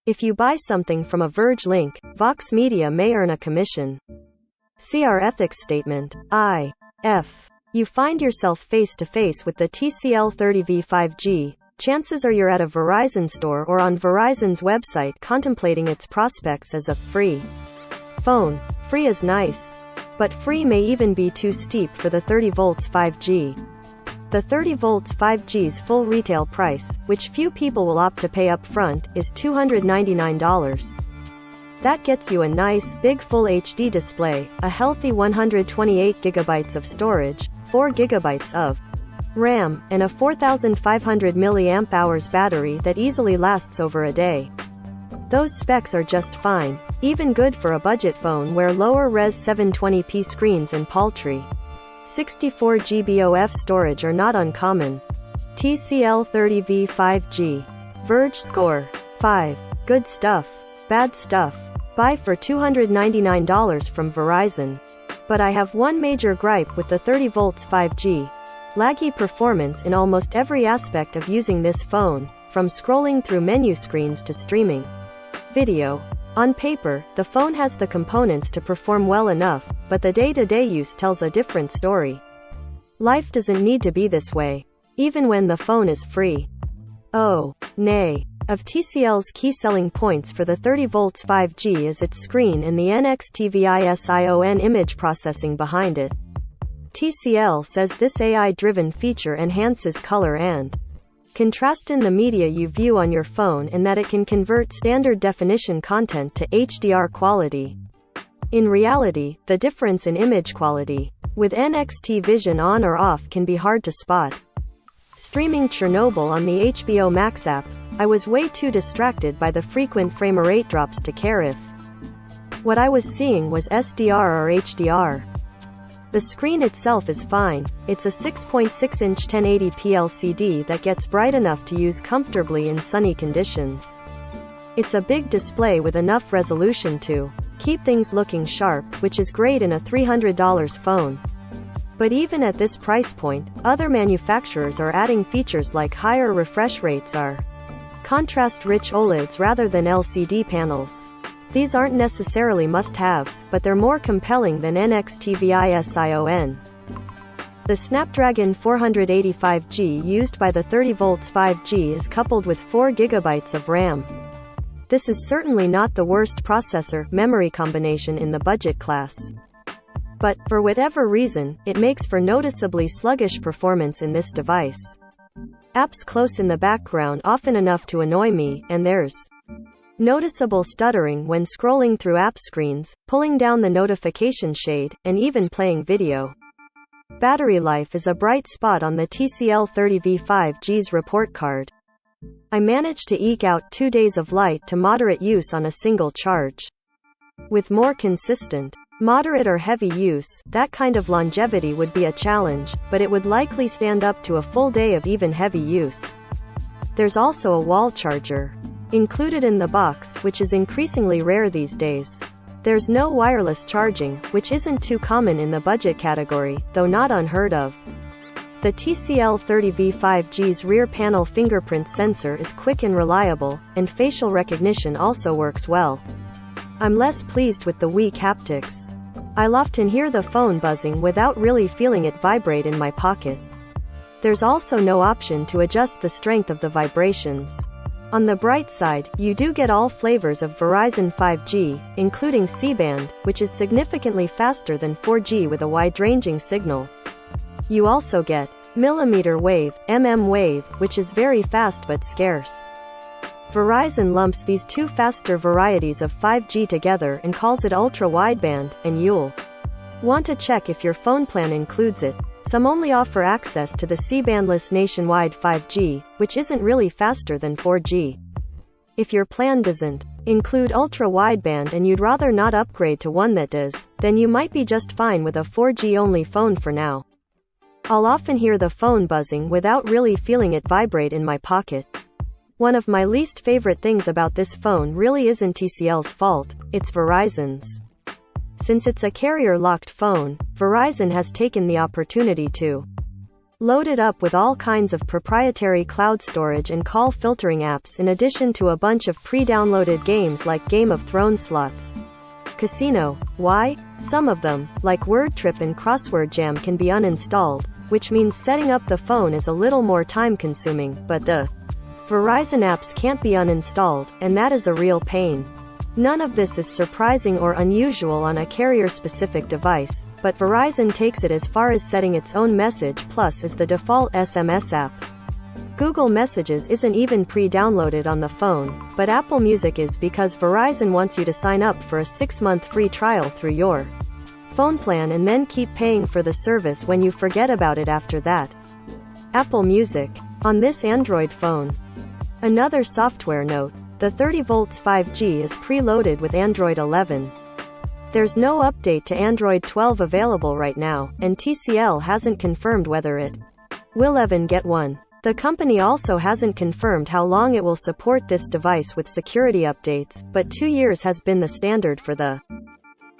If you buy something from a Verge link, Vox Media may earn a commission. See our ethics statement. If you find yourself face to face with the TCL 30V 5G, chances are you're at a Verizon store or on Verizon's website contemplating its prospects as a free phone. Free is nice, but free may even be too steep for the 30V 5G. The 30V 5G's full retail price, which few people will opt to pay up front, is $299. That gets you a nice, big Full HD display, a healthy 128GB of storage, 4GB of RAM, and a 4500 mAh battery that easily lasts over a day. Those specs are just fine, even good for a budget phone where lower-res 720p screens and paltry 64GB of storage are not uncommon. TCL 30V 5G. Verge score. 5. Good stuff. Bad stuff. Buy for $299 from Verizon. But I have one major gripe with the 30V 5G. Laggy performance in almost every aspect of using this phone, from scrolling through menu screens to streaming video. On paper, the phone has the components to perform well enough, but the day-to-day use tells a different story. Life doesn't need to be this way, even when the phone is free. Oh, nay. Of TCL's key selling points for the 30V 5G is its screen and the NXT-Vision image processing behind it. TCL says this AI-driven feature enhances color and contrast in the media you view on your phone and that it can convert standard definition content to HDR quality. In reality, the difference in image quality with NXT Vision on or off can be hard to spot. Streaming Chernobyl on the HBO Max app, I was way too distracted by the frequent frame rate drops to care if what I was seeing was SDR or HDR. The screen itself is fine. It's a 6.6-inch 1080p LCD that gets bright enough to use comfortably in sunny conditions. It's a big display with enough resolution to keep things looking sharp, which is great in a $300 phone. But even at this price point, other manufacturers are adding features like higher refresh rates or contrast-rich OLEDs rather than LCD panels. These aren't necessarily must-haves, but they're more compelling than NXT Vision. The Snapdragon 485G used by the 30V 5G is coupled with 4GB of RAM. This is certainly not the worst processor-memory combination in the budget class. But, for whatever reason, it makes for noticeably sluggish performance in this device. Apps close in the background often enough to annoy me, and there's noticeable stuttering when scrolling through app screens, pulling down the notification shade, and even playing video. Battery life is a bright spot on the TCL 30V 5G's report card. I managed to eke out 2 days of light to moderate use on a single charge. With more consistent, moderate or heavy use, that kind of longevity would be a challenge, but it would likely stand up to a full day of even heavy use. There's also a wall charger included in the box, which is increasingly rare these days. There's no wireless charging, which isn't too common in the budget category, though not unheard of. The TCL 30V 5G's rear panel fingerprint sensor is quick and reliable, and facial recognition also works well. I'm less pleased with the weak haptics. I'll often hear the phone buzzing without really feeling it vibrate in my pocket. There's also no option to adjust the strength of the vibrations. On the bright side, you do get all flavors of Verizon 5G, including C-band, which is significantly faster than 4G with a wide-ranging signal. You also get millimeter wave, wave, which is very fast but scarce. Verizon lumps these two faster varieties of 5G together and calls it ultra-wideband, and you'll want to check if your phone plan includes it. Some only offer access to the C-bandless nationwide 5G, which isn't really faster than 4G. If your plan doesn't include ultra-wideband and you'd rather not upgrade to one that does, then you might be just fine with a 4G-only phone for now. I'll often hear the phone buzzing without really feeling it vibrate in my pocket. One of my least favorite things about this phone really isn't TCL's fault, it's Verizon's. Since it's a carrier-locked phone, Verizon has taken the opportunity to Loaded up with all kinds of proprietary cloud storage and call filtering apps in addition to a bunch of pre-downloaded games like Game of Thrones slots. Casino. Why? Some of them, like Word Trip and Crossword Jam, can be uninstalled, which means setting up the phone is a little more time-consuming, but the Verizon apps can't be uninstalled, and that is a real pain. None of this is surprising or unusual on a carrier-specific device, but Verizon takes it as far as setting its own Message Plus as the default SMS app. Google Messages isn't even pre-downloaded on the phone, but Apple Music is because Verizon wants you to sign up for a 6-month free trial through your phone plan and then keep paying for the service when you forget about it after that. Apple Music on this Android phone. Another software note, the 30V 5G is preloaded with Android 11. There's no update to Android 12 available right now, and TCL hasn't confirmed whether it will even get one. The company also hasn't confirmed how long it will support this device with security updates, but 2 years has been the standard for the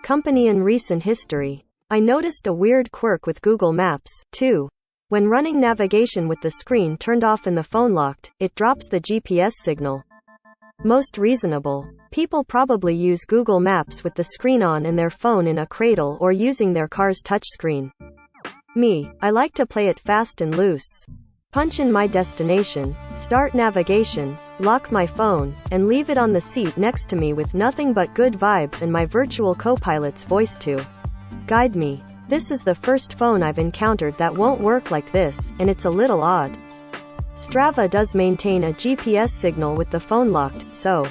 company in recent history. I noticed a weird quirk with Google Maps, too. When running navigation with the screen turned off and the phone locked, it drops the GPS signal. Most reasonable. People probably use Google Maps with the screen on and their phone in a cradle or using their car's touchscreen. Me, I like to play it fast and loose. Punch in my destination, start navigation, lock my phone, and leave it on the seat next to me with nothing but good vibes and my virtual co-pilot's voice to guide me. This is the first phone I've encountered that won't work like this, and it's a little odd. Strava does maintain a GPS signal with the phone locked, so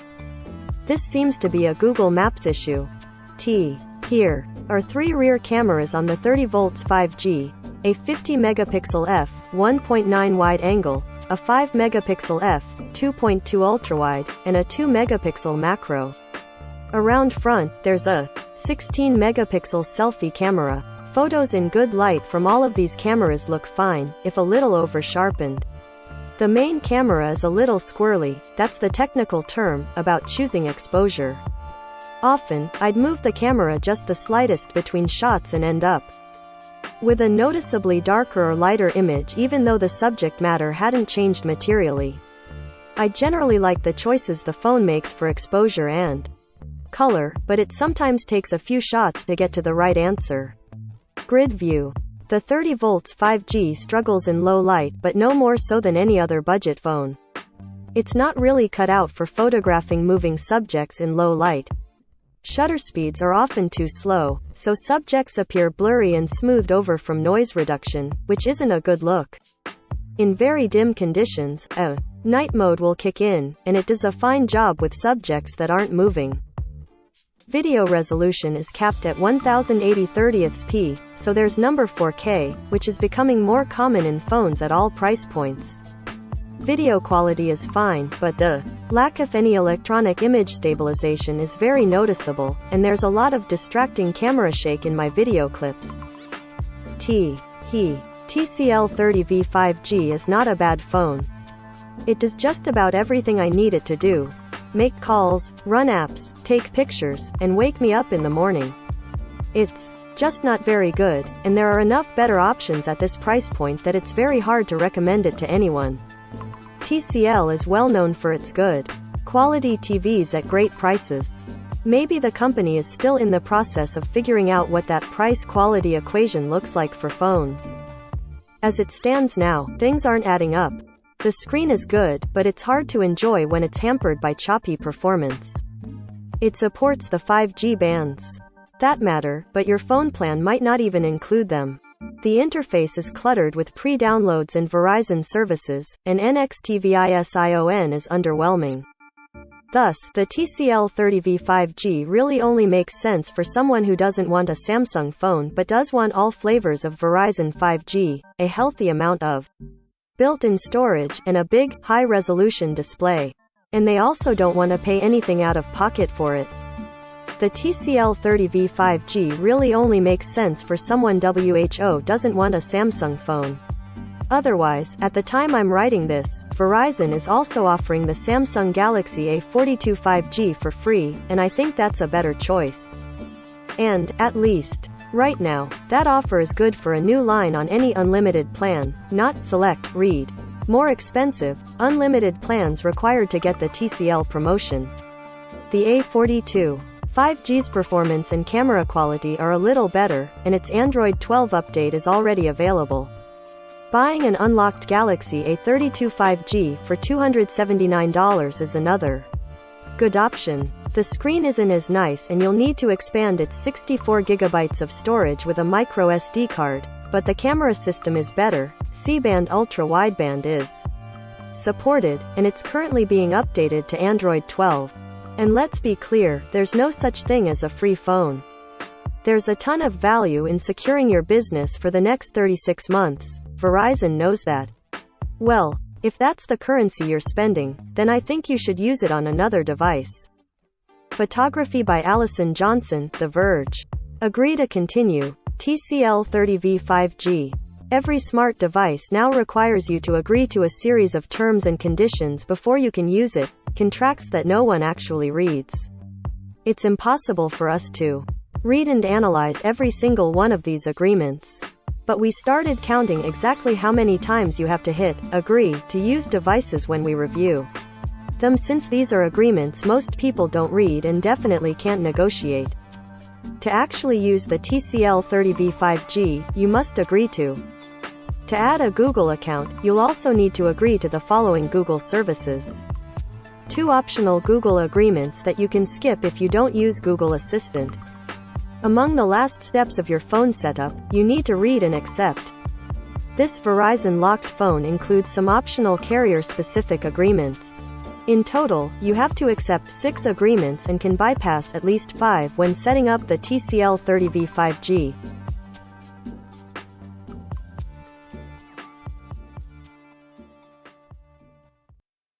this seems to be a Google Maps issue. Here are 3 rear cameras on the 30V 5G, a 50-megapixel f1.9 wide angle, a 5-megapixel f2.2 ultrawide, and a 2-megapixel macro. Around front, there's a 16-megapixel selfie camera. Photos in good light from all of these cameras look fine, if a little over-sharpened. The main camera is a little squirrely, that's the technical term, about choosing exposure. Often, I'd move the camera just the slightest between shots and end up with a noticeably darker or lighter image even though the subject matter hadn't changed materially. I generally like the choices the phone makes for exposure and color, but it sometimes takes a few shots to get to the right answer. Grid view. The 30V 5G struggles in low light but no more so than any other budget phone. It's not really cut out for photographing moving subjects in low light. Shutter speeds are often too slow, so subjects appear blurry and smoothed over from noise reduction, which isn't a good look. In very dim conditions, a night mode will kick in, and it does a fine job with subjects that aren't moving. Video resolution is capped at 1080p, so there's number 4K, which is becoming more common in phones at all price points. Video quality is fine, but the lack of any electronic image stabilization is very noticeable, and there's a lot of distracting camera shake in my video clips. TCL 30V 5G is not a bad phone. It does just about everything I need it to do. Make calls, run apps, take pictures, and wake me up in the morning. It's just not very good, and there are enough better options at this price point that it's very hard to recommend it to anyone. TCL is well known for its good quality TVs at great prices. Maybe the company is still in the process of figuring out what that price-quality equation looks like for phones. As it stands now, things aren't adding up. The screen is good, but it's hard to enjoy when it's hampered by choppy performance. It supports the 5G bands that matter, but your phone plan might not even include them. The interface is cluttered with pre-downloads and Verizon services, and NXTVISION is underwhelming. Thus, the TCL 30V 5G really only makes sense for someone who doesn't want a Samsung phone but does want all flavors of Verizon 5G, a healthy amount of built-in storage, and a big, high-resolution display. And they also don't want to pay anything out of pocket for it. The TCL 30V 5G really only makes sense for someone who doesn't want a Samsung phone. Otherwise, at the time I'm writing this, Verizon is also offering the Samsung Galaxy A42 5G for free, and I think that's a better choice. And, at least, Right now, that offer is good for a new line on any unlimited plan, not select, read. More expensive, unlimited plans required to get the TCL promotion. The A42 5G's performance and camera quality are a little better, and its Android 12 update is already available. Buying an unlocked Galaxy A32 5G for $279 is another good option. The screen isn't as nice and you'll need to expand its 64GB of storage with a micro SD card, but the camera system is better. C-band ultra-wideband is supported, and it's currently being updated to Android 12. And let's be clear, there's no such thing as a free phone. There's a ton of value in securing your business for the next 36 months. Verizon knows that. Well, if that's the currency you're spending, then I think you should use it on another device. Photography by Allison Johnson, The Verge. Agree to continue. TCL 30V 5G. Every smart device now requires you to agree to a series of terms and conditions before you can use it, contracts that no one actually reads. It's impossible for us to read and analyze every single one of these agreements. But we started counting exactly how many times you have to hit agree to use devices when we review them, since these are agreements most people don't read and definitely can't negotiate. To actually use the TCL 30V 5G, you must agree to add a Google account. You'll also need to agree to the following Google services. 2 optional Google agreements that you can skip if you don't use Google Assistant. Among the last steps of your phone setup, you need to read and accept. This Verizon locked phone includes some optional carrier-specific agreements. In total, you have to accept 6 agreements and can bypass at least 5 when setting up the TCL 30V 5G.